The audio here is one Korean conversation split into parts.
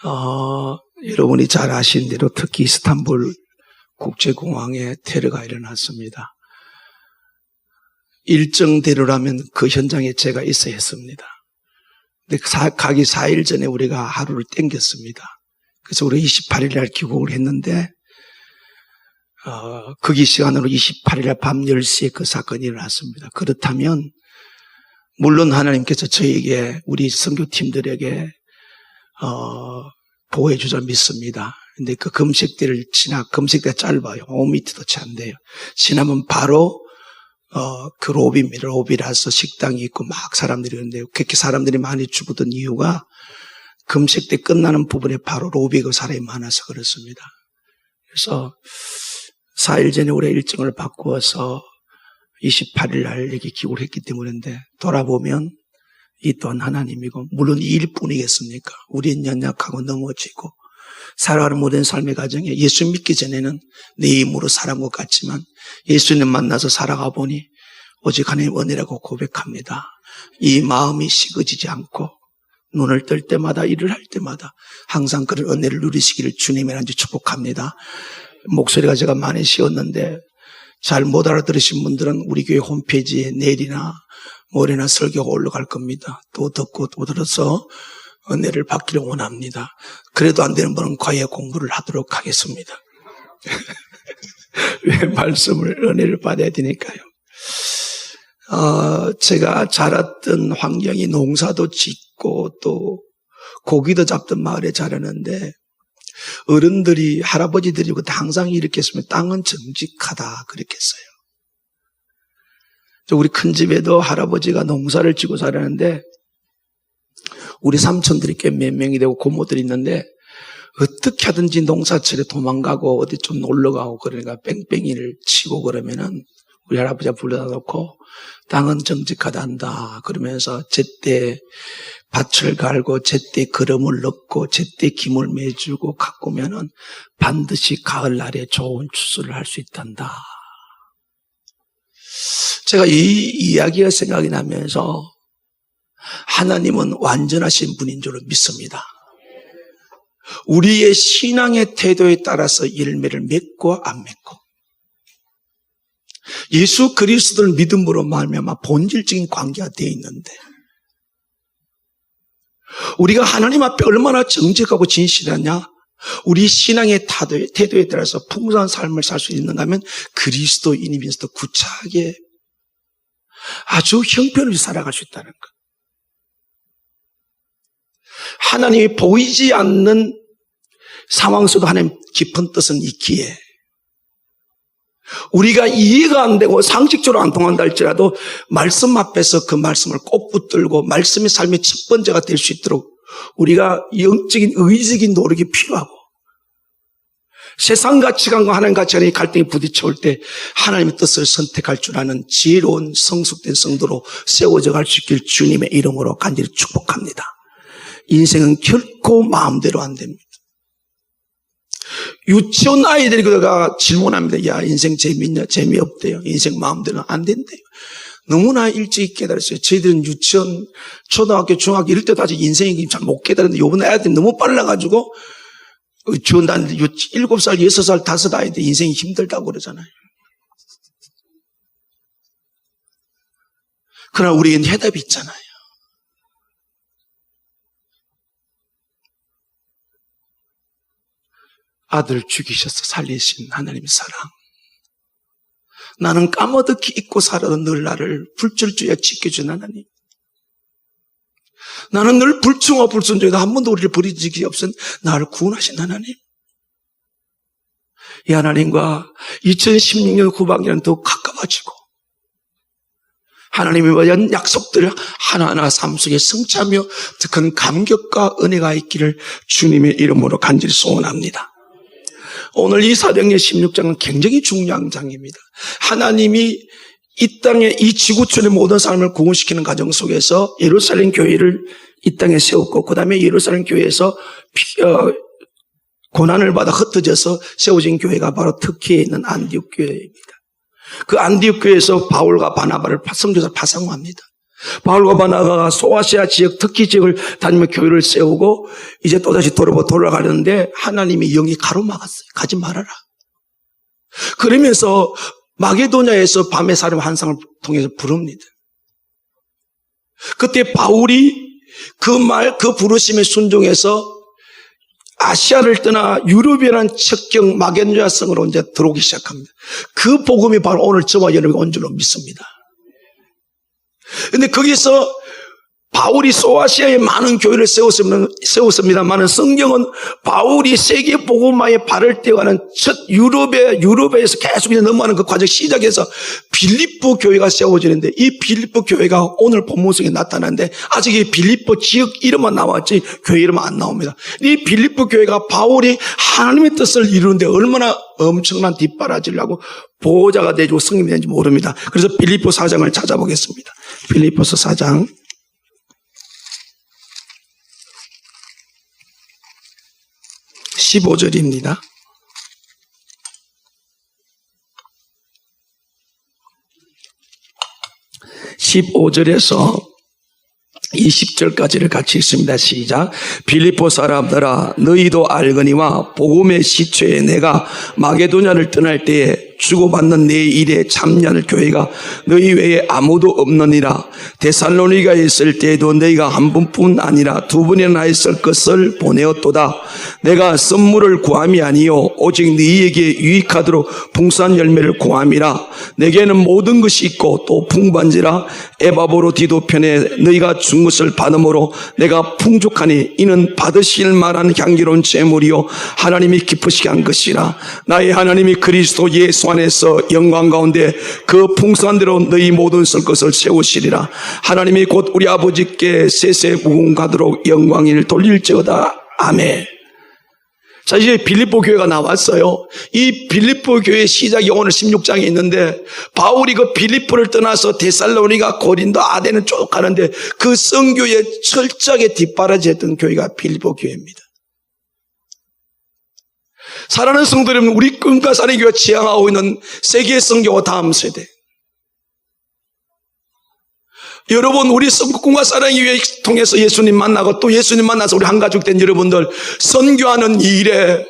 여러분이 잘 아신 대로 특히 이스탄불 국제공항에 테러가 일어났습니다. 일정대로라면 그 현장에 제가 있어야 했습니다. 근데 가기 4일 전에 우리가 하루를 땡겼습니다. 그래서 우리 28일 날 귀국을 했는데 거기 시간으로 28일 날 밤 10시에 그 사건이 일어났습니다. 그렇다면 물론 하나님께서 저에게 우리 선교팀들에게 보호해 주자 믿습니다. 근데 그 금식대를 금식대가 짧아요. 5m도 채 안 돼요. 지나면 바로 그 로비입니다. 로비라서 식당이 있고 막 사람들이 있는데 그렇게 사람들이 많이 죽었던 이유가 금식대 끝나는 부분에 바로 로비가 사람이 많아서 그렇습니다. 그래서 4일 전에 우리 일정을 바꾸어서 28일 날 여기 귀국을 했기 때문인데 돌아보면 이 또한 하나님이고 물론 이 일뿐이겠습니까? 우리는 연약하고 넘어지고 살아가는 모든 삶의 과정에 예수 믿기 전에는 내 힘으로 살아온 것 같지만 예수님 만나서 살아가 보니 오직 하나님 은혜라고 고백합니다. 이 마음이 식어지지 않고 눈을 뜰 때마다 일을 할 때마다 항상 그런 은혜를 누리시기를 주님의 한지 축복합니다. 목소리가 제가 많이 쉬었는데 잘 못 알아들으신 분들은 우리 교회 홈페이지에 내일이나 모레나 설교가 올라갈 겁니다. 또 듣고 또 들어서 은혜를 받기를 원합니다. 그래도 안 되는 분은 과외 공부를 하도록 하겠습니다. 왜 말씀을 은혜를 받아야 되니까요. 제가 자랐던 환경이 농사도 짓고 또 고기도 잡던 마을에 자라는데 어른들이 할아버지들이 그때 항상 이렇게 했으면 땅은 정직하다 그렇게 했어요. 우리 큰 집에도 할아버지가 농사를 짓고 살았는데 우리 삼촌들이 꽤 몇 명이 되고 고모들이 있는데 어떻게 하든지 농사철에 도망가고 어디 좀 놀러가고 그러니까 뺑뺑이를 치고 그러면은 우리 할아버지가 불러다 놓고 땅은 정직하단다 그러면서 제때 밭을 갈고 제때 거름을 넣고 제때 김을 매주고 가꾸면은 반드시 가을날에 좋은 추수를 할 수 있단다. 제가 이 이야기가 생각이 나면서 하나님은 완전하신 분인 줄 믿습니다. 우리의 신앙의 태도에 따라서 열매를 맺고 안 맺고 예수 그리스도를 믿음으로 말미암아 본질적인 관계가 되어 있는데 우리가 하나님 앞에 얼마나 정직하고 진실하냐 우리 신앙의 태도에 따라서 풍성한 삶을 살 수 있는가 하면 그리스도인이면서도 구차하게 아주 형편없이 살아갈 수 있다는 것. 하나님이 보이지 않는 상황 속도 하나님 깊은 뜻은 있기에 우리가 이해가 안 되고 상식적으로 안 통한다 할지라도 말씀 앞에서 그 말씀을 꼭 붙들고 말씀이 삶의 첫 번째가 될 수 있도록 우리가 영적인 의식인 노력이 필요하고 세상 가치관과 하나님 가치관의 갈등이 부딪혀올 때 하나님의 뜻을 선택할 줄 아는 지혜로운 성숙된 성도로 세워져 갈 수 있길 주님의 이름으로 간절히 축복합니다. 인생은 결코 마음대로 안 됩니다. 유치원 아이들이 그가 질문합니다. 야 인생 재미있냐? 재미없대요. 인생 마음대로는 안 된대요. 너무나 일찍 깨달았어요. 저희들은 유치원, 초등학교, 중학교 이럴 때도 아직 인생이 잘 못 깨달았는데 요번에 아이들이 너무 빨라가지고 유치원 다니는데 7살, 6살, 5 아이들 인생이 힘들다고 그러잖아요. 그러나 우리에겐 해답이 있잖아요. 아들 죽이셔서 살리신 하나님의 사랑. 나는 까마득히 잊고 살아도 늘 나를 불철주야 지켜준 하나님. 나는 늘 불충하고 불순종에도 한 번도 우리를 버린 적이 없은 나를 구원하신 하나님. 이 하나님과 2016년 후반기는 더욱 가까워지고 하나님의 모든 약속들을 하나하나 삶 속에 성취하며 더 큰 감격과 은혜가 있기를 주님의 이름으로 간절히 소원합니다. 오늘 이 사도행전 16장은 굉장히 중요한 장입니다. 하나님이 이 땅에 이 지구촌의 모든 사람을 구원시키는 과정 속에서 예루살렘 교회를 이 땅에 세웠고 그 다음에 예루살렘 교회에서 고난을 받아 흩어져서 세워진 교회가 바로 터키에 있는 안디옥 교회입니다. 그 안디옥 교회에서 바울과 바나바를 선교사를 파송합니다. 바울과 바나바가 소아시아 지역 특히 지역을 다니며 교회를 세우고 이제 또다시 돌아가려는데 하나님이 영이 가로막았어요. 가지 말아라. 그러면서 마게도냐에서 밤의 사람 한 상을 통해서 부릅니다. 그때 바울이 그 부르심에 순종해서 아시아를 떠나 유럽이라는 척경 마게도냐 성으로 이제 들어오기 시작합니다. 그 복음이 바로 오늘 저와 여러분이 온 줄로 믿습니다. 근데 거기서 바울이 소아시아에 많은 교회를 세웠습니다만 성경은 바울이 세계 복음화에 발을 떼어가는 첫 유럽에서 계속 넘어가는 그 과정 시작해서 빌립보 교회가 세워지는데 이 빌립보 교회가 오늘 본문성에 나타나는데 아직 이 빌립보 지역 이름만 나왔지 교회 이름은 안 나옵니다. 이 빌립보 교회가 바울이 하나님의 뜻을 이루는데 얼마나 엄청난 뒷바라지를 하고 보호자가 되고 성님이 되는지 모릅니다. 그래서 빌립보 4장을 찾아보겠습니다. 빌립보서 4장 15절입니다. 15절에서 20절까지를 같이 읽습니다. 시작. 빌립보 사람들아 너희도 알거니와 복음의 시초에 내가 마게도냐를 떠날 때에 주고받는 내 일에 참여할 교회가 너희 외에 아무도 없느니라. 데살로니가에 있을 때에도 너희가 한 분뿐 아니라 두 분이나 있을 것을 보내었도다. 내가 선물을 구함이 아니요 오직 너희에게 유익하도록 풍성한 열매를 구함이라. 내게는 모든 것이 있고 또 풍부한지라. 에바브로디도 편에 너희가 준 것을 받음으로 내가 풍족하니 이는 받으실 만한 향기로운 제물이요 하나님이 기쁘시게 한 것이라. 나의 하나님이 그리스도 예수 안에서 영광 가운데 그 풍성한 대로 너희 모든 쓸 것을 세우시리라. 하나님이 곧 우리 아버지께 세세 무궁하도록 영광을 돌릴지어다. 아멘. 자, 이제 빌립보 교회가 나왔어요. 이 빌립보 교회의 시작이 오늘 16장에 있는데 바울이 그 빌립보를 떠나서 데살로니가 고린도 아덴을 쭉 가는데 그 성교에 철저하게 뒷바라지했던 교회가 빌립보 교회입니다. 사랑하는 성도 여러분, 우리 꿈과 사는 교회가 지향하고 있는 세계 성교와 다음 세대. 여러분, 우리 꿈과 사랑의 교회 통해서 예수님 만나고 또 예수님 만나서 우리 한 가족 된 여러분들 선교하는 이 일에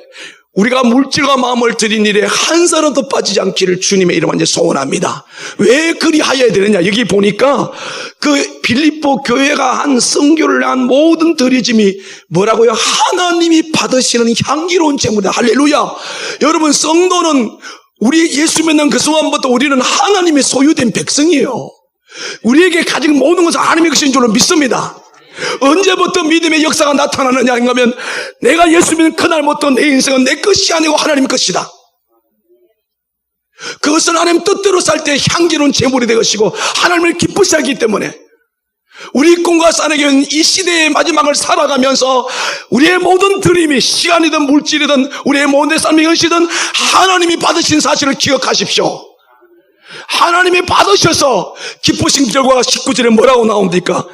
우리가 물질과 마음을 드린 일에 한 사람도 빠지지 않기를 주님의 이름으로 이제 소원합니다. 왜 그리하여야 되느냐? 여기 보니까 그 빌립보 교회가 한 선교를 한 모든 드리짐이 뭐라고요? 하나님이 받으시는 향기로운 제물이다. 할렐루야. 여러분, 성도는 우리 예수 믿는 그 순간부터 우리는 하나님의 소유된 백성이에요. 우리에게 가진 모든 것은 하나님의 것인 줄로 믿습니다. 언제부터 믿음의 역사가 나타나느냐 하면 내가 예수 믿는 그날부터 내 인생은 내 것이 아니고 하나님 것이다. 그것은 하나님 뜻대로 살 때 향기로운 제물이 될 것이고 하나님을 기쁘시 하기 때문에 우리 꿈과 사는 교회는 이 시대의 마지막을 살아가면서 우리의 모든 드림이 시간이든 물질이든 우리의 모든 삶의 현실이든 하나님이 받으신 사실을 기억하십시오. 하나님이 받으셔서 기쁘신 결과가 19절에 뭐라고 나옵니까?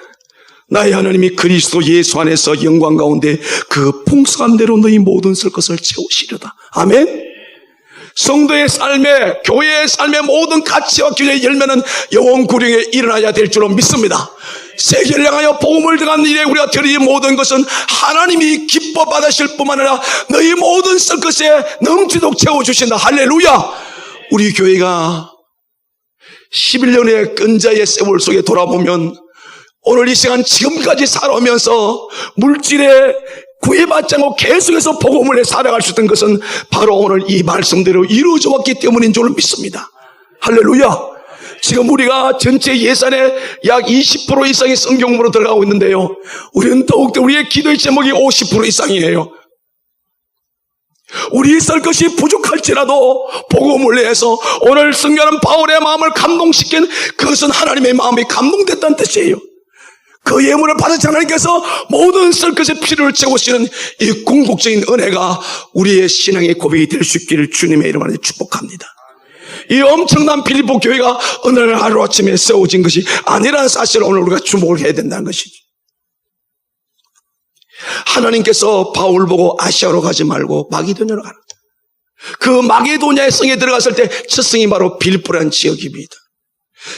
나의 하나님이 그리스도 예수 안에서 영광 가운데 그 풍성한 대로 너희 모든 쓸 것을 채우시려다. 아멘. 성도의 삶에, 교회의 삶의 모든 가치와 규제의 열매는 영원 구령에 일어나야 될 줄로 믿습니다. 세계를 향하여 복음을 들어가는 일에 우리가 드리는 모든 것은 하나님이 기뻐 받으실 뿐만 아니라 너희 모든 쓸 것에 넘치도록 채워주신다. 할렐루야. 우리 교회가 11년의 끈자의 세월 속에 돌아보면 오늘 이 시간 지금까지 살아오면서 물질에 구애받지 않고 계속해서 복음을 살아갈 수 있던 것은 바로 오늘 이 말씀대로 이루어져 왔기 때문인 줄 믿습니다. 할렐루야. 지금 우리가 전체 예산의 약 20% 이상의 성경으로 들어가고 있는데요, 우리는 더욱더 우리의 기도의 제목이 50% 이상이에요. 우리 쓸 것이 부족할지라도 복음을 내서 오늘 승려하는 바울의 마음을 감동시킨 그것은 하나님의 마음이 감동됐다는 뜻이에요. 그 예물을 받으신 하나님께서 모든 쓸 것의 필요를 채우시는 이 궁극적인 은혜가 우리의 신앙의 고백이 될 수 있기를 주님의 이름으로 축복합니다. 이 엄청난 빌립보 교회가 어느 날 하루아침에 세워진 것이 아니라는 사실을 오늘 우리가 주목을 해야 된다는 것이죠. 하나님께서 바울 보고 아시아로 가지 말고 마게도냐로 가라. 그 마게도냐의 성에 들어갔을 때 첫 성이 바로 빌립보라는 지역입니다.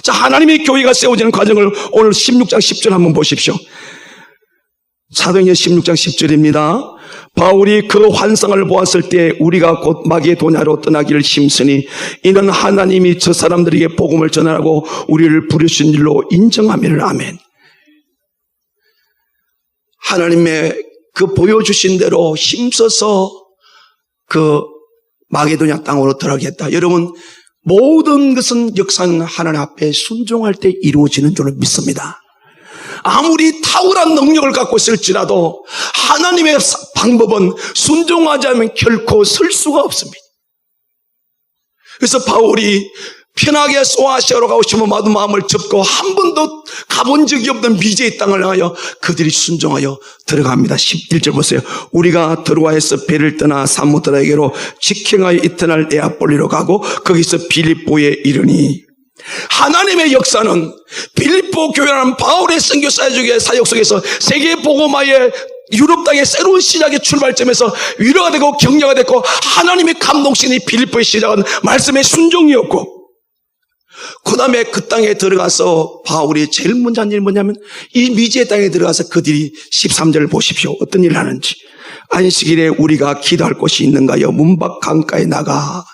자, 하나님의 교회가 세워지는 과정을 오늘 16장 10절 한번 보십시오. 사도행전 16장 10절입니다. 바울이 그 환상을 보았을 때 우리가 곧 마게도냐로 떠나기를 힘쓰니 이는 하나님이 저 사람들에게 복음을 전하라고 우리를 부르신 일로 인정하미를. 아멘. 하나님의 그 보여주신 대로 힘써서 그 마게도냐 땅으로 들어가겠다. 여러분, 모든 것은 역사는 하나님 앞에 순종할 때 이루어지는 줄을 믿습니다. 아무리 탁월한 능력을 갖고 있을지라도 하나님의 방법은 순종하지 않으면 결코 설 수가 없습니다. 그래서 바울이 편하게 소아시아로 가고 싶은 마음을 접고 한 번도 가본 적이 없는 미제의 땅을 향하여 그들이 순종하여 들어갑니다. 11절 보세요. 우리가 드로아에서 배를 떠나 사모드라에게로 직행하여 이튿날 네아폴리로 가고 거기서 빌립보에 이르니, 하나님의 역사는 빌립보 교회라는 바울의 선교 사역 속에서 세계 복음화의 유럽 땅의 새로운 시작의 출발점에서 위로가 되고 격려가 됐고, 하나님의 감동신이 빌립보의 시작은 말씀의 순종이었고, 그 다음에 그 땅에 들어가서 바울이 제일 먼저 한 일이 뭐냐면 이 미지의 땅에 들어가서 그들이 13절을 보십시오. 어떤 일을 하는지. 안식일에 우리가 기도할 곳이 있는가요? 문밖 강가에 나가.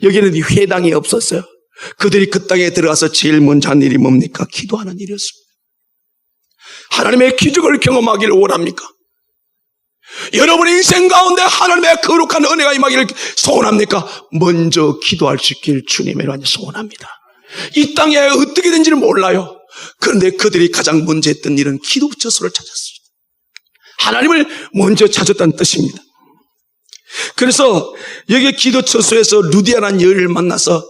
여기는 회당이 없었어요. 그들이 그 땅에 들어가서 제일 먼저 한 일이 뭡니까? 기도하는 일이었습니다. 하나님의 기적을 경험하기를 원합니까? 여러분의 인생 가운데 하나님의 거룩한 은혜가 임하기를 소원합니까? 먼저 기도할 수 있길 주님의 이름으로 소원합니다. 이 땅에 어떻게 된지는 몰라요. 그런데 그들이 가장 먼저 했던 일은 기도 처소를 찾았습니다. 하나님을 먼저 찾았다는 뜻입니다. 그래서 여기 기도 처소에서 루디아라는 여인을 만나서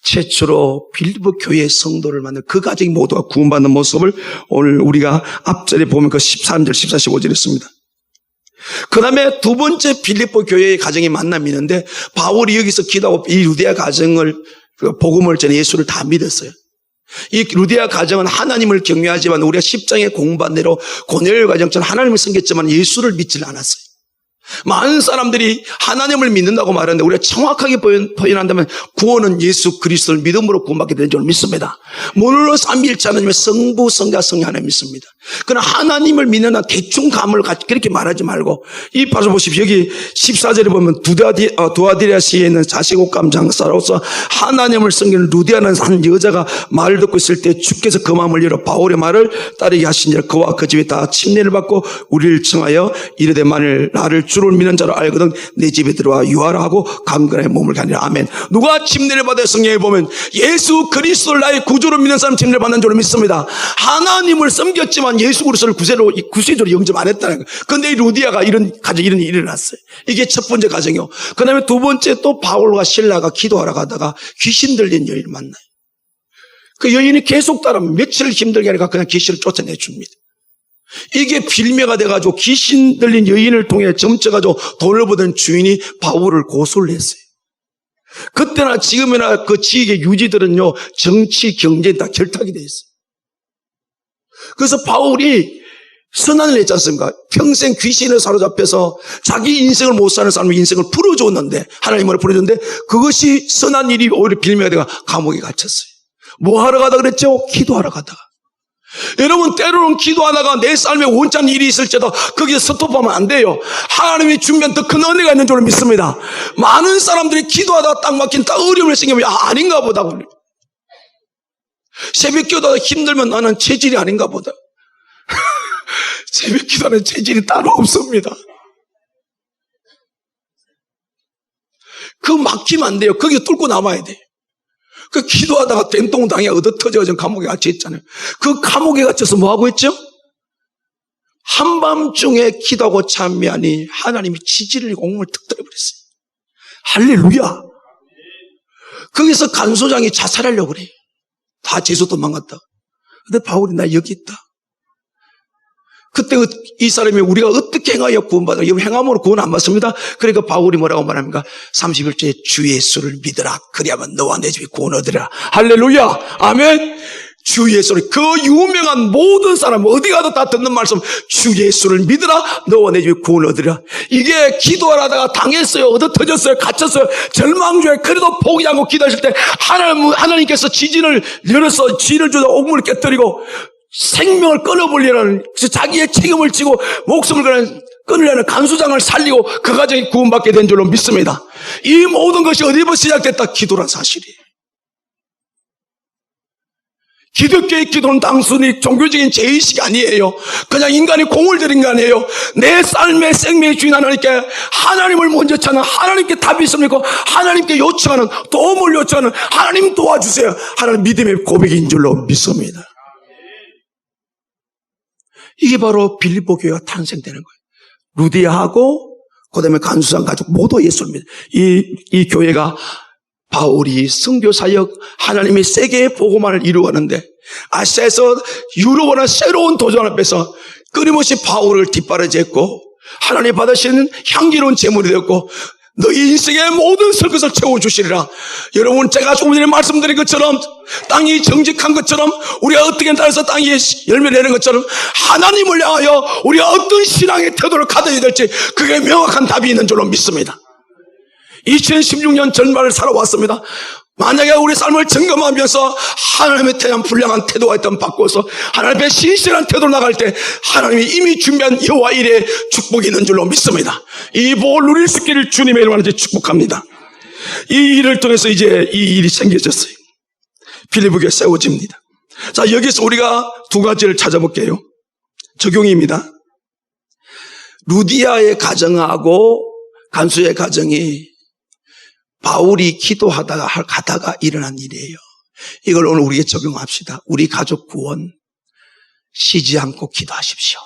최초로 빌립보 교회의 성도를 만나 그 가정이 모두가 구원받는 모습을 오늘 우리가 앞절에 보면 그 13절, 14, 15절 있습니다. 그 다음에 두 번째 빌립보 교회의 가정이 만남이 있는데, 바울이 여기서 기도하고 이 루디아 가정을 복음을 전해 예수를 다 믿었어요. 이 루디아 가정은 하나님을 경외하지만 우리가 10장에 공부한 대로 고넬료 가정처럼 하나님을 섬겼지만 예수를 믿지는 않았어요. 많은 사람들이 하나님을 믿는다고 말하는데 우리가 정확하게 표현한다면 구원은 예수 그리스도를 믿음으로 구원받게 되는 줄 믿습니다. 물론 삼위일체 하나님의 성부, 성자, 성령 하나님 믿습니다. 그러나 하나님을 믿는 한 대충 감을 그렇게 말하지 말고, 이 봐서 보십시오. 여기 14절에 보면 두아디라시에 있는 자식옥감 장사로서 하나님을 섬기는 루디아는 한 여자가 말을 듣고 있을 때 주께서 그 마음을 열어 바울의 말을 따르게 하시니라. 그와 그 집에 다 침례를 받고 우리를 청하여 이르되 만일 나를 주를 믿는 자로 알거든 내 집에 들어와 유하라 하고 강건하게 몸을 가니라. 아멘. 누가 침례를 받아? 성경에 보면 예수 그리스도를 나의 구주로 믿는 사람 침례를 받는 줄로 믿습니다. 하나님을 섬겼지만 예수 그리스도를 구세주로 영접 안 했다는 거예요. 그런데 이 루디아가 이런 일이 일어났어요. 이게 첫 번째 가정이요. 그 다음에 두 번째, 또 바울과 실라가 기도하러 가다가 귀신 들린 여인을 만나요. 그 여인이 계속 따라하면 며칠을 힘들게 하니까 그냥 귀신을 쫓아내 줍니다. 이게 빌미가 돼가지고 귀신 들린 여인을 통해 점쳐가지고 돈을 버는 주인이 바울을 고소를 했어요. 그때나 지금이나 그 지역의 유지들은요, 정치, 경제에 다 결탁이 돼 있어요. 그래서 바울이 선언을 했지 않습니까? 평생 귀신에 사로잡혀서 자기 인생을 못 사는 사람의 인생을 풀어줬는데, 하나님을 풀어줬는데, 그것이 선한 일이 오히려 빌미가 돼가 감옥에 갇혔어요. 뭐 하러 가다 그랬죠? 기도하러 가다가. 여러분, 때로는 기도하다가 내 삶에 원찬 일이 있을지도 거기에 스톱하면 안 돼요. 하나님이 준비한 더 큰 은혜가 있는 줄 믿습니다. 많은 사람들이 기도하다가 딱 막힌 딱 어려움을 생기면 아닌가 보다. 새벽 기도하다 힘들면 나는 체질이 아닌가 보다. 새벽 기도하는 체질이 따로 없습니다. 그거 막히면 안 돼요. 거기 뚫고 남아야 돼요. 그 기도하다가 된통당에 얻어터져가지고 감옥에 갇혀 있잖아요. 그 감옥에 갇혀서 뭐하고 있죠? 한밤중에 기도하고 참여하니 하나님이 지지를 공을 툭 떨어버렸어요. 할렐루야. 거기서 간소장이 자살하려고 그래요. 다 죄수 도망갔다. 근데 바울이 나 여기 있다. 그때 이 사람이 우리가 어떻게 행하여 구원받아? 이 행함으로 구원 안 받습니다. 그러니까 바울이 뭐라고 말합니까? 31절에 주 예수를 믿으라. 그리하면 너와 내 집이 구원 얻으리라. 할렐루야. 아멘. 주 예수를, 그 유명한 모든 사람 어디 가도 다 듣는 말씀, 주 예수를 믿으라 너와 내 집에 구원을 얻으리라. 이게 기도하다가 당했어요, 얻어 터졌어요, 갇혔어요, 절망 중에 그래도 포기하고 기도하실 때 하나님께서 지진을 열어서 지를 주다 옥문을 깨뜨리고 생명을 끊어버리라는, 자기의 책임을 지고 목숨을 끊으려는 간수장을 살리고 그 가정이 구원받게 된 줄로 믿습니다. 이 모든 것이 어디부터 시작됐다? 기도란 사실이에요. 기독교의 기도는 단순히 종교적인 제의식이 아니에요. 그냥 인간이 공을 들인 게 아니에요. 내 삶의 생명의 주인 하나님께, 하나님을 먼저 찾는, 하나님께 답이 있습니까? 하나님께 요청하는, 도움을 요청하는, 하나님 도와주세요, 하나님 믿음의 고백인 줄로 믿습니다. 이게 바로 빌립보 교회가 탄생되는 거예요. 루디아하고 그 다음에 간수장 가족 모두 예수를 믿어요. 이 교회가 바울이 선교사역, 하나님이 세계의 복음화를 이루어가는데 아시아에서 유럽어나 새로운 도전 앞에서 끊임없이 바울을 뒷바라지했고 하나님 받으시는 향기로운 제물이 되었고 너희 인생의 모든 설 것을 채워주시리라. 여러분, 제가 조금 전에 말씀드린 것처럼 땅이 정직한 것처럼 우리가 어떻게 따라서 땅이 열매 내는 것처럼 하나님을 향하여 우리가 어떤 신앙의 태도를 가져야 될지 그게 명확한 답이 있는 줄로 믿습니다. 2016년 전말을 살아왔습니다. 만약에 우리 삶을 점검하면서 하나님에 대한 불량한 태도가 있다면 바꿔서 하나님의 신실한 태도로 나갈 때 하나님이 이미 준비한 여호와 일의 축복이 있는 줄로 믿습니다. 이 복을 누릴 수 있기를 주님의 이름으로 축복합니다. 이 일을 통해서 이제 이 일이 생겨졌어요. 빌립보에 세워집니다. 자, 여기서 우리가 두 가지를 찾아볼게요. 적용입니다. 루디아의 가정하고 간수의 가정이 바울이 가다가 일어난 일이에요. 이걸 오늘 우리에게 적용합시다. 우리 가족 구원 쉬지 않고 기도하십시오.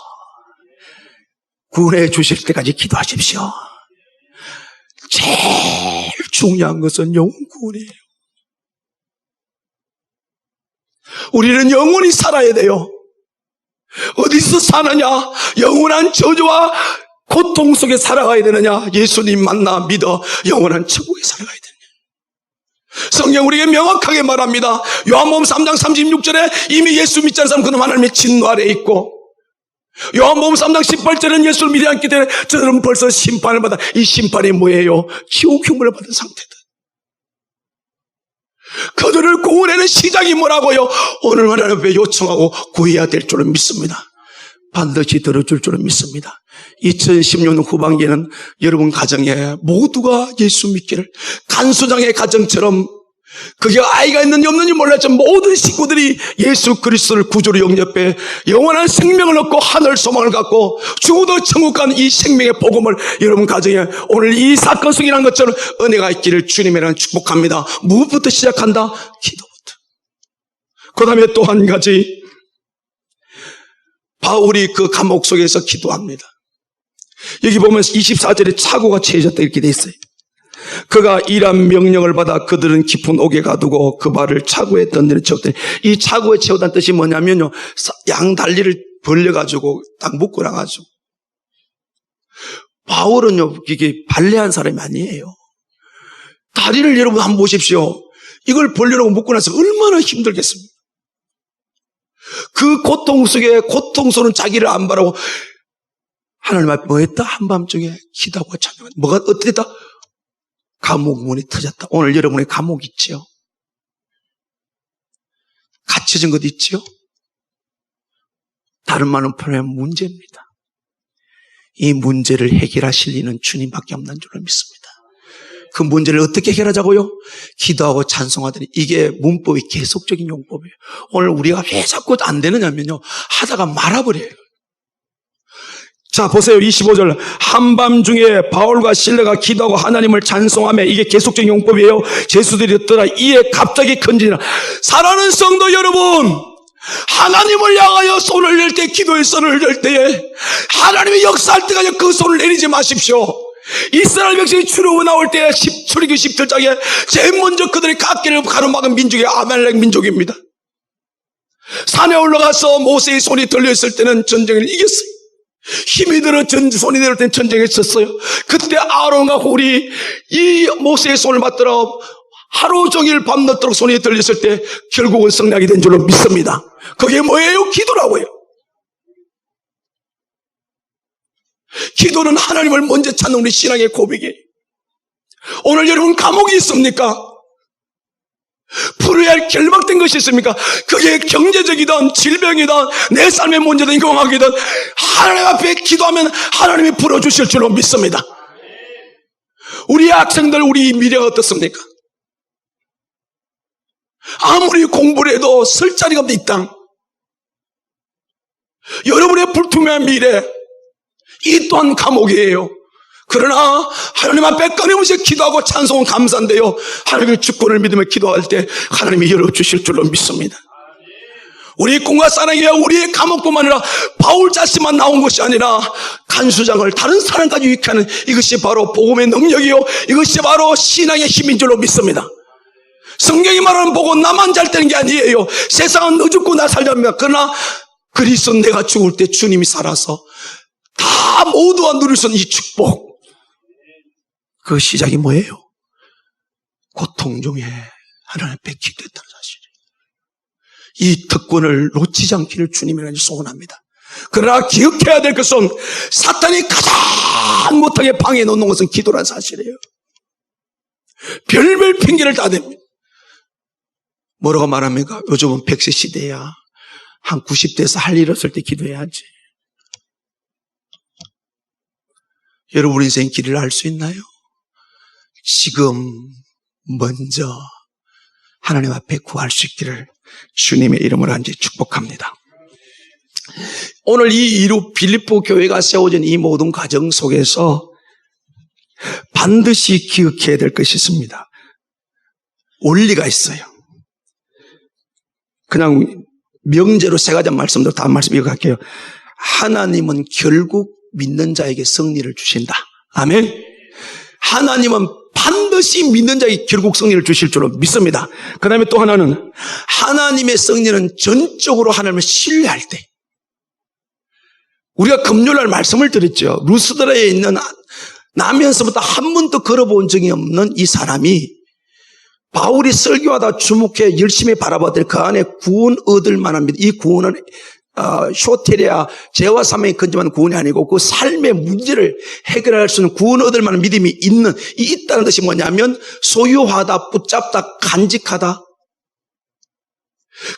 구원해 주실 때까지 기도하십시오. 제일 중요한 것은 영혼 구원이에요. 우리는 영원히 살아야 돼요. 어디서 사느냐? 영원한 저주와 고통 속에 살아가야 되느냐? 예수님 만나 믿어 영원한 천국에 살아가야 되느냐? 성경 우리에게 명확하게 말합니다. 요한복음 3장 36절에 이미 예수 믿지 않는 사람은 그놈 하나님의 진노 아래에 있고, 요한복음 3장 18절에는 예수를 믿지 않기 때문에 저들은 벌써 심판을 받아. 이 심판이 뭐예요? 지옥 흉물을 받은 상태다. 그들을 구원하는 시작이 뭐라고요? 오늘 하나님 앞에 요청하고 구해야 될 줄을 믿습니다. 반드시 들어줄 줄을 믿습니다. 2016년 후반기에는 여러분 가정에 모두가 예수 믿기를, 간수장의 가정처럼 그게 아이가 있는지 없는지 몰랐지만 모든 식구들이 예수 그리스도를 구주로 영접해 영원한 생명을 얻고 하늘 소망을 갖고 죽어도 천국 가는 이 생명의 복음을 여러분 가정에 오늘 이 사건 속에 일어난 것처럼 은혜가 있기를 주님이랑 축복합니다. 무엇부터 시작한다? 기도부터. 그 다음에 또 한 가지, 바울이 그 감옥 속에서 기도합니다. 여기 보면 24절에 차고가 채워졌다 이렇게 돼 있어요. 그가 이란 명령을 받아 그들은 깊은 옥에 가두고 그 발을 차고에 던지는 채웠더니, 이 차고에 채우다는 뜻이 뭐냐면요, 양 달리를 벌려가지고 딱 묶어놔가지고. 바울은요, 이게 발레한 사람이 아니에요. 다리를 여러분 한번 보십시오. 이걸 벌려놓고 묶어놔서 얼마나 힘들겠습니까? 그 고통 속에 고통스러운 자기를 안 바라고 하나님 앞에 뭐 했다? 한밤중에 기도하고 찬양한다. 뭐가 어떻게 됐다? 감옥 문이 터졌다. 오늘 여러분의 감옥 있지요? 갇혀진 것 있지요? 다른 말은 표현하면 문제입니다. 이 문제를 해결하실 이는 주님밖에 없는 줄로 믿습니다. 그 문제를 어떻게 해결하자고요? 기도하고 찬송하더니, 이게 문법이 계속적인 용법이에요. 오늘 우리가 왜 자꾸 안 되느냐면요, 하다가 말아버려요. 자, 보세요. 25절. 한밤중에 바울과 실라가 기도하고 하나님을 찬송하며, 이게 계속적인 용법이에요. 제수들이 듣더라. 이에 갑자기 큰지라. 사랑하는 성도 여러분, 하나님을 향하여 손을 낼 때, 기도의 손을 낼 때에 하나님의 역사할 때까지 그 손을 내리지 마십시오. 이스라엘 백성이 출애굽 나올 때 출애굽 17장에 제일 먼저 그들의 갓길을 가로막은 민족이 아말렉 민족입니다. 산에 올라가서 모세의 손이 들려있을 때는 전쟁을 이겼어요. 힘이 들어 손이 들을 때는 전쟁에 졌어요. 그때 아론과 홀이 이 모세의 손을 받들어 하루 종일 밤늦도록 소리 들렸을 때 결국은 승리하게 된 줄로 믿습니다. 그게 뭐예요? 기도라고요. 기도는 하나님을 먼저 찾는 우리 신앙의 고백이에요. 오늘 여러분 감옥이 있습니까? 풀어야 할 결박된 것이 있습니까? 그게 경제적이든 질병이든 내 삶의 문제든 경험하기든 하나님 앞에 기도하면 하나님이 풀어주실 줄로 믿습니다. 우리 학생들, 우리 미래가 어떻습니까? 아무리 공부를 해도 설 자리가 없는 이 땅, 여러분의 불투명한 미래, 이 또한 감옥이에요. 그러나 하나님 앞에 끊임없이 기도하고 찬송은 감사한데요, 하나님의 주권을 믿으며 기도할 때 하나님이 열어주실 줄로 믿습니다. 우리 꿈과 사랑이야 우리의 감옥뿐만 아니라 바울 자신만 나온 것이 아니라 간수장을 다른 사람까지 유익 하는 이것이 바로 복음의 능력이요, 이것이 바로 신앙의 힘인 줄로 믿습니다. 성경이 말하는 복은 나만 잘 되는 게 아니에요. 세상은 너 죽고 나 살자입니다. 그러나 그리스도 내가 죽을 때 주님이 살아서 다 모두가 누릴 수 있는 이 축복, 그 시작이 뭐예요? 고통 중에 하나님 앞에 기도했다는 사실이에요. 이 특권을 놓치지 않기를 주님이라니 소원합니다. 그러나 기억해야 될 것은 사탄이 가장 못하게 방해해 놓는 것은 기도란 사실이에요. 별별 핑계를 다 댑니다. 뭐라고 말합니까? 요즘은 100세 시대야. 한 90대에서 할 일 없을 때 기도해야지. 여러분 인생 길을 알 수 있나요? 지금 먼저 하나님 앞에 구할 수 있기를 주님의 이름으로 한지 축복합니다. 오늘 이 이루 빌립보 교회가 세워진 이 모든 과정 속에서 반드시 기억해야 될 것이 있습니다. 원리가 있어요. 그냥 명제로 세 가지 말씀도 다 말씀 이어갈게요. 하나님은 결국 믿는 자에게 승리를 주신다. 아멘. 하나님은 반드시 믿는 자에게 결국 승리를 주실 줄로 믿습니다. 그 다음에 또 하나는 하나님의 승리는 전적으로 하나님을 신뢰할 때. 우리가 금요일날 말씀을 드렸죠. 루스드라에 있는 나면서부터 한 번도 걸어본 적이 없는 이 사람이 바울이 설교하다 주목해 열심히 바라봤더니 그 안에 구원 얻을 만합니다. 이 구원은 쇼테리아 죄와 사망이 건짐한 구원이 아니고 그 삶의 문제를 해결할 수 있는 구원 얻을 만한 믿음이 있다는 뜻이 뭐냐면 소유하다, 붙잡다, 간직하다,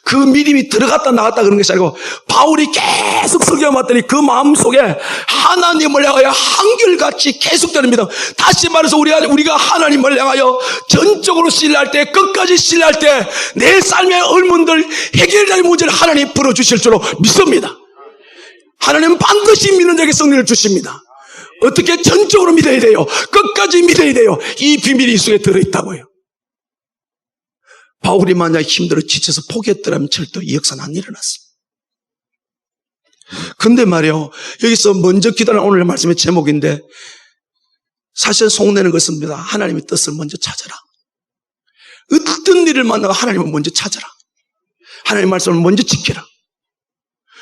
그 믿음이 들어갔다 나갔다 그런 것이 아니고 바울이 계속 설교해왔더니 그 마음속에 하나님을 향하여 한결같이 계속되는 믿음, 다시 말해서 우리가 하나님을 향하여 전적으로 신뢰할 때, 끝까지 신뢰할 때 내 삶의 의문들, 해결될 문제를 하나님이 풀어주실 줄로 믿습니다. 하나님은 반드시 믿는 자에게 승리를 주십니다. 어떻게? 전적으로 믿어야 돼요. 끝까지 믿어야 돼요. 이 비밀이 이 속에 들어있다고요. 바울이 만약 힘들어 지쳐서 포기했더라면 절대 이 역사는 안 일어났습니다. 근데 말이요, 여기서 먼저 기도하는 오늘 말씀의 제목인데 사실 속내는 것입니다. 하나님의 뜻을 먼저 찾아라. 어떤 일을 만나고 하나님을 먼저 찾아라. 하나님의 말씀을 먼저 지켜라.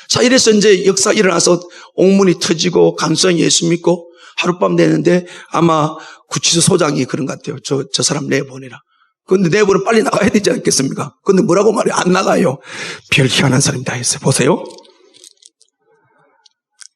자, 이래서 이제 역사 일어나서 옥문이 터지고 간수장이 예수 믿고 하룻밤 되는데 아마 구치소 소장이 그런 것 같아요. 저 사람 내보내라. 그런데 내부는 빨리 나가야 되지 않겠습니까? 그런데 뭐라고 말해요? 안 나가요. 별 희한한 사람이 다 했어요. 보세요.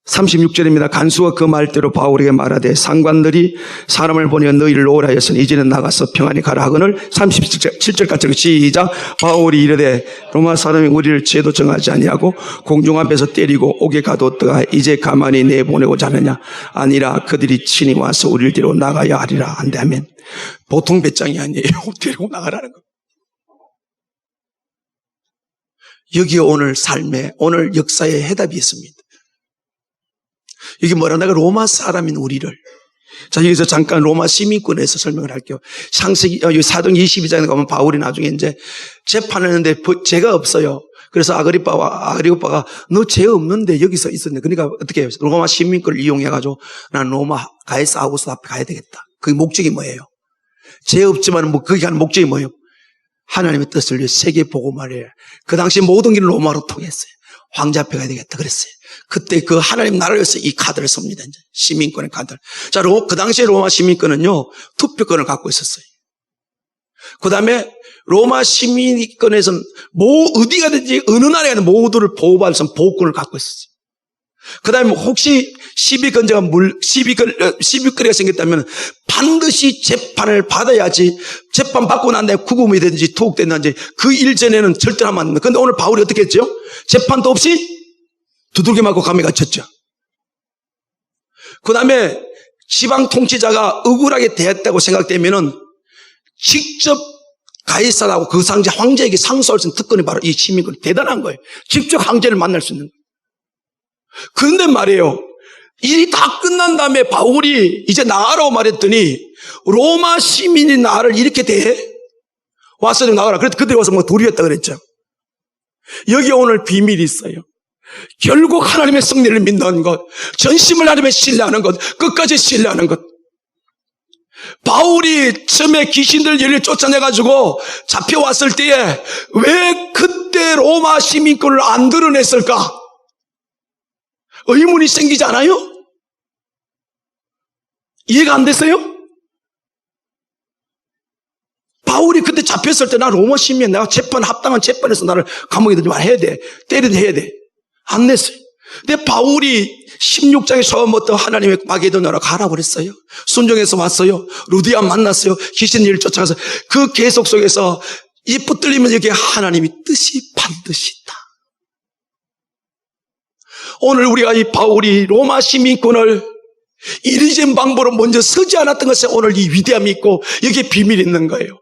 36절입니다. 간수가 그 말대로 바울에게 말하되 상관들이 사람을 보내어 너희를 놓으라 하였으니 이제는 나가서 평안히 가라 하거늘. 37절까지 시작. 바울이 이르되 로마 사람이 우리를 죄도 정하지 아니하고 공중 앞에서 때리고 옥에 가두었다가 이제 가만히 내보내고자 하느냐? 아니라 그들이 친히 와서 우리를 데리고 나가야 하리라 한다면. 보통 배짱이 아니에요. 데리고 나가라는 거. 여기에 오늘 삶에, 오늘 역사의 해답이 있습니다. 이게 뭐라, 내가 로마 사람인 우리를. 자, 여기서 잠깐 로마 시민권에서 설명을 할게요. 창세기, 여기 사도행 22장에 가면 바울이 나중에 이제 재판하는데 죄가 없어요. 그래서 아그리빠가 너 죄 없는데 여기서 있었네. 그러니까 어떻게 해요? 로마 시민권을 이용해가지고 난 로마 가이사 아우구스도 앞에 가야 되겠다. 그 목적이 뭐예요? 죄 없지만 거기 가는 목적이 뭐예요? 하나님의 뜻을 위해 세계 복음화를. 그 당시 모든 길은 로마로 통했어요. 황제 앞에 가야 되겠다 그랬어요. 그때 그 하나님 나라를 위해서 이 카드를 씁니다. 이제 시민권의 카드를. 자, 그 당시에 로마 시민권은요 투표권을 갖고 있었어요. 그 다음에 로마 시민권에서는 어디가든지 어느 나라에는 모두를 보호받을 수 있는 보호권을 갖고 있었어요. 그 다음에 혹시 시비거리가 생겼다면 반드시 재판을 받아야지, 재판 받고 난 다음에 구금이 되든지 투옥된다든지 그 일전에는 절대 하면 안 됩니다. 그런데 오늘 바울이 어떻게 했죠? 재판도 없이 두들겨 맞고 감옥에 갇혔죠. 그 다음에 지방 통치자가 억울하게 대했다고 생각되면은 직접 가이사라고 그 상제 황제에게 상소할 수 있는 특권이 바로 이 시민권. 대단한 거예요. 직접 황제를 만날 수 있는 거예요. 그런데 말이에요, 일이 다 끝난 다음에 바울이 이제 나가라고 말했더니 로마 시민이 나를 이렇게 대해? 와서 좀 나가라. 그래도 그들이 와서 뭐 도리했다 그랬죠. 여기 오늘 비밀이 있어요. 결국 하나님의 승리를 믿는 것, 전심을 하나님의 신뢰하는 것, 끝까지 신뢰하는 것. 바울이 처음에 귀신들 열려 쫓아내가지고 잡혀왔을 때에 왜 그때 로마 시민권을 안 드러냈을까? 의문이 생기지 않아요? 이해가 안 됐어요? 바울이 그때 잡혔을 때 나 로마 시민, 내가 합당한 재판에서 나를 감옥에 들지 말아야 돼. 때리든 해야 돼. 안 냈어요. 근데 바울이 16장에 처음부터 하나님의 마게도냐로 가라고 그랬어요. 순종해서 왔어요. 루디아 만났어요. 귀신 일을 쫓아가서 그 계속 속에서 이 붙들리면 여기에 하나님의 뜻이 반드시 있다. 오늘 우리가 이 바울이 로마 시민권을 이리진 방법으로 먼저 서지 않았던 것에 오늘 이 위대함이 있고 여기에 비밀이 있는 거예요.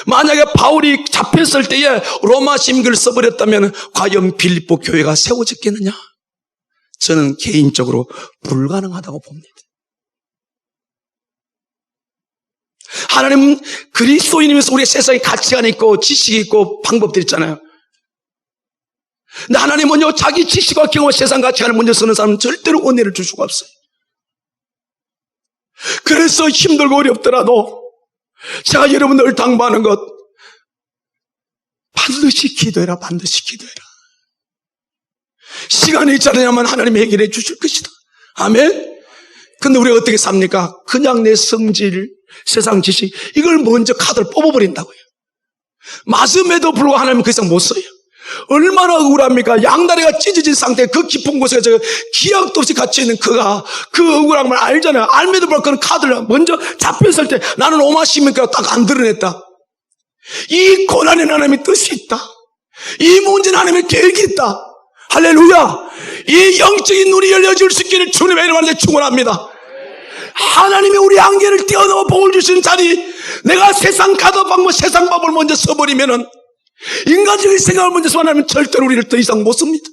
만약에 바울이 잡혔을 때에 로마 시민권을 써버렸다면 과연 빌립보 교회가 세워졌겠느냐? 저는 개인적으로 불가능하다고 봅니다. 하나님은 그리스도인이면서 우리 세상에 가치관이 있고 지식이 있고 방법들이 있잖아요. 근데 하나님은요, 자기 지식과 경험과 세상 가치관을 먼저 쓰는 사람은 절대로 은혜를 줄 수가 없어요. 그래서 힘들고 어렵더라도 제가 여러분들 당부하는 것, 반드시 기도해라. 반드시 기도해라. 시간이 있지 않으면 하나님이 해결해 주실 것이다. 아멘. 근데 우리가 어떻게 삽니까? 그냥 내 성질, 세상 지식, 이걸 먼저 카드를 뽑아버린다고요. 맞음에도 불구하고 하나님은 그 이상 못 써요. 얼마나 억울합니까? 양다리가 찢어진 상태, 그 깊은 곳에 기약도 없이 갇혀있는 그가 그 억울함을 알잖아요. 알면도 불구하고 그런 카드를 먼저 잡혔을 때 나는 오마시니까 딱 안 드러냈다. 이 고난에 하나님의 뜻이 있다. 이 문제는 하나님의 계획이 있다. 할렐루야. 이 영적인 눈이 열려줄 수 있기를 주님의 이름으로 축원합니다. 하나님이 우리 한계를 뛰어넘어 복을 주시는 자리, 내가 세상 가도 방법, 세상 법을 먼저 써버리면은, 인간적인 생각을 먼저 써버리면 절대로 우리를 더 이상 못 씁니다.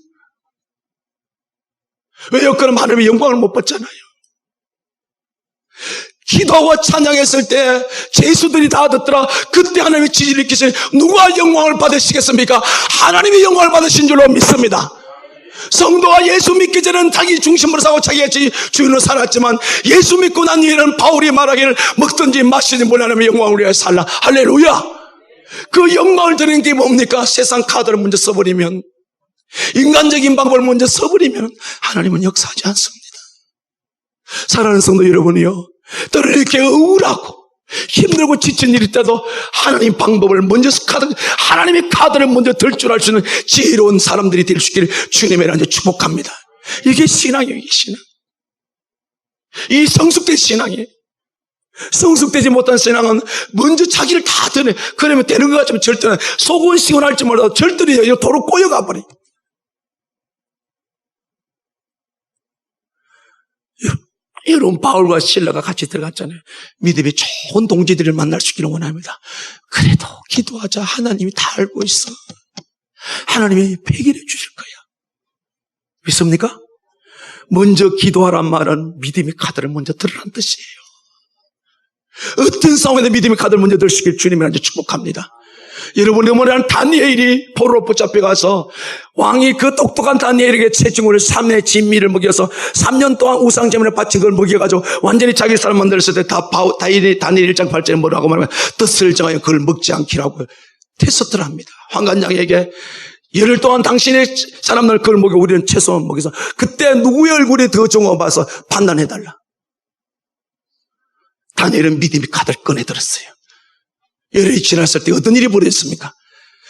왜요? 그럼 하나님의 영광을 못 받잖아요. 기도하고 찬양했을 때 제수들이 다 듣더라. 그때 하나님의 지지를 일으키시니 누가 영광을 받으시겠습니까? 하나님의 영광을 받으신 줄로 믿습니다. 성도가 예수 믿기 전에는 자기 중심으로 사고 자기가 주인으로 살았지만 예수 믿고 난 뒤에는 바울이 말하기를 먹든지 마시든지 몰라 하나님의 영광을 위하여 살라. 할렐루야. 그 영광을 드리는 게 뭡니까? 세상 카드를 먼저 써버리면, 인간적인 방법을 먼저 써버리면 하나님은 역사하지 않습니다. 사랑하는 성도 여러분이요, 때로 이렇게 우울하고 힘들고 지친 일일 때도 하나님 방법을 먼저 하나님의 카드를 먼저 들 줄 알 수 있는 지혜로운 사람들이 될 수 있기를 주님의 이름으로 축복합니다. 이게 신앙이에요. 이게 신앙. 이 성숙된 신앙이에요. 성숙되지 못한 신앙은 먼저 자기를 다 드네. 그러면 되는 것 같지만 절대는 속은 시원할지 몰라도 절대로 도로 꼬여가 버려. 여러분, 바울과 실라가 같이 들어갔잖아요. 믿음이 좋은 동지들을 만날 수 있기를 원합니다. 그래도 기도하자. 하나님이 다 알고 있어. 하나님이 해결해 주실 거야. 믿습니까? 먼저 기도하란 말은 믿음의 카드를 먼저 들으란 뜻이에요. 어떤 상황에서 믿음의 카드를 먼저 들 수 있기를 주님이란테 축복합니다. 여러분, 어머니는 다니엘이 포로로 붙잡혀가서 왕이 그 똑똑한 다니엘에게 채중을 3의 진미를 먹여서 3년 동안 우상제물을 바친 걸 먹여가지고 완전히 자기 사람 만들었을 때 다니엘 1장 8절에 뭐라고 말하면 뜻을 정하여 그걸 먹지 않기라고 테스트를 황관장에게 열흘 동안 당신의 사람들 그걸 먹여 우리는 최소한 먹여서 그때 누구의 얼굴이 더 좋은 거 봐서 판단해달라. 다니엘은 믿음의 카드를 꺼내들었어요. 열흘이 지났을 때 어떤 일이 벌어졌습니까?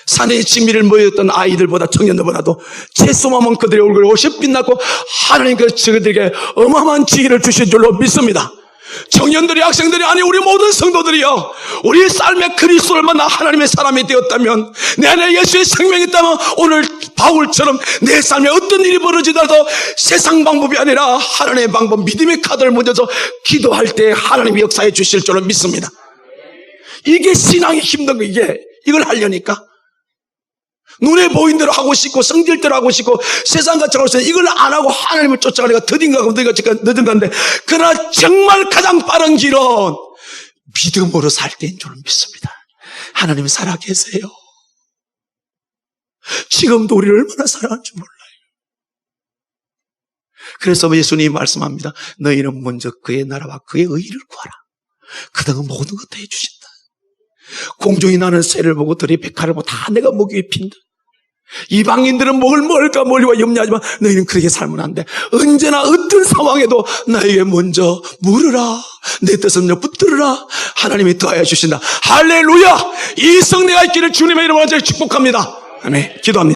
산에 진미를 모였던 아이들보다 청년들보다도 채소만은 그들의 얼굴이 훨씬 빛나고 하나님께서 저들에게 어마어마한 지혜를 주신 줄로 믿습니다. 청년들이, 학생들이, 아니 우리 모든 성도들이요, 우리의 삶에 그리스도를 만나 하나님의 사람이 되었다면, 내 안에 예수의 생명이 있다면 오늘 바울처럼 내 삶에 어떤 일이 벌어지더라도 세상 방법이 아니라 하나님의 방법, 믿음의 카드를 묻어서 기도할 때 하나님이 역사해 주실 줄로 믿습니다. 이게 신앙이 힘든 거. 이걸 하려니까 눈에 보인 대로 하고 싶고 성질대로 하고 싶고 세상같이 하고 싶고 이걸 안 하고 하나님을 쫓아가니까 더딘가 늦은 건데, 그러나 정말 가장 빠른 길은 믿음으로 살 때인 줄 믿습니다. 하나님 살아계세요. 지금도 우리를 얼마나 사랑하는지 몰라요. 그래서 예수님이 말씀합니다. 너희는 먼저 그의 나라와 그의 의의를 구하라. 그다음 모든 것 다 해주신다. 공중이 나는 새를 보고 들의 백화를 보고 다 내가 먹이 핀다. 이방인들은 먹을까 멀리와 염려하지만 너희는 그렇게 살면 안 돼. 언제나 어떤 상황에도 나에게 먼저 물으라. 내 뜻을 먼저 붙들으라. 하나님이 더하여 주신다. 할렐루야. 이 성내가 있기를 주님의 이름으로 축복합니다. 아멘. 기도합니다.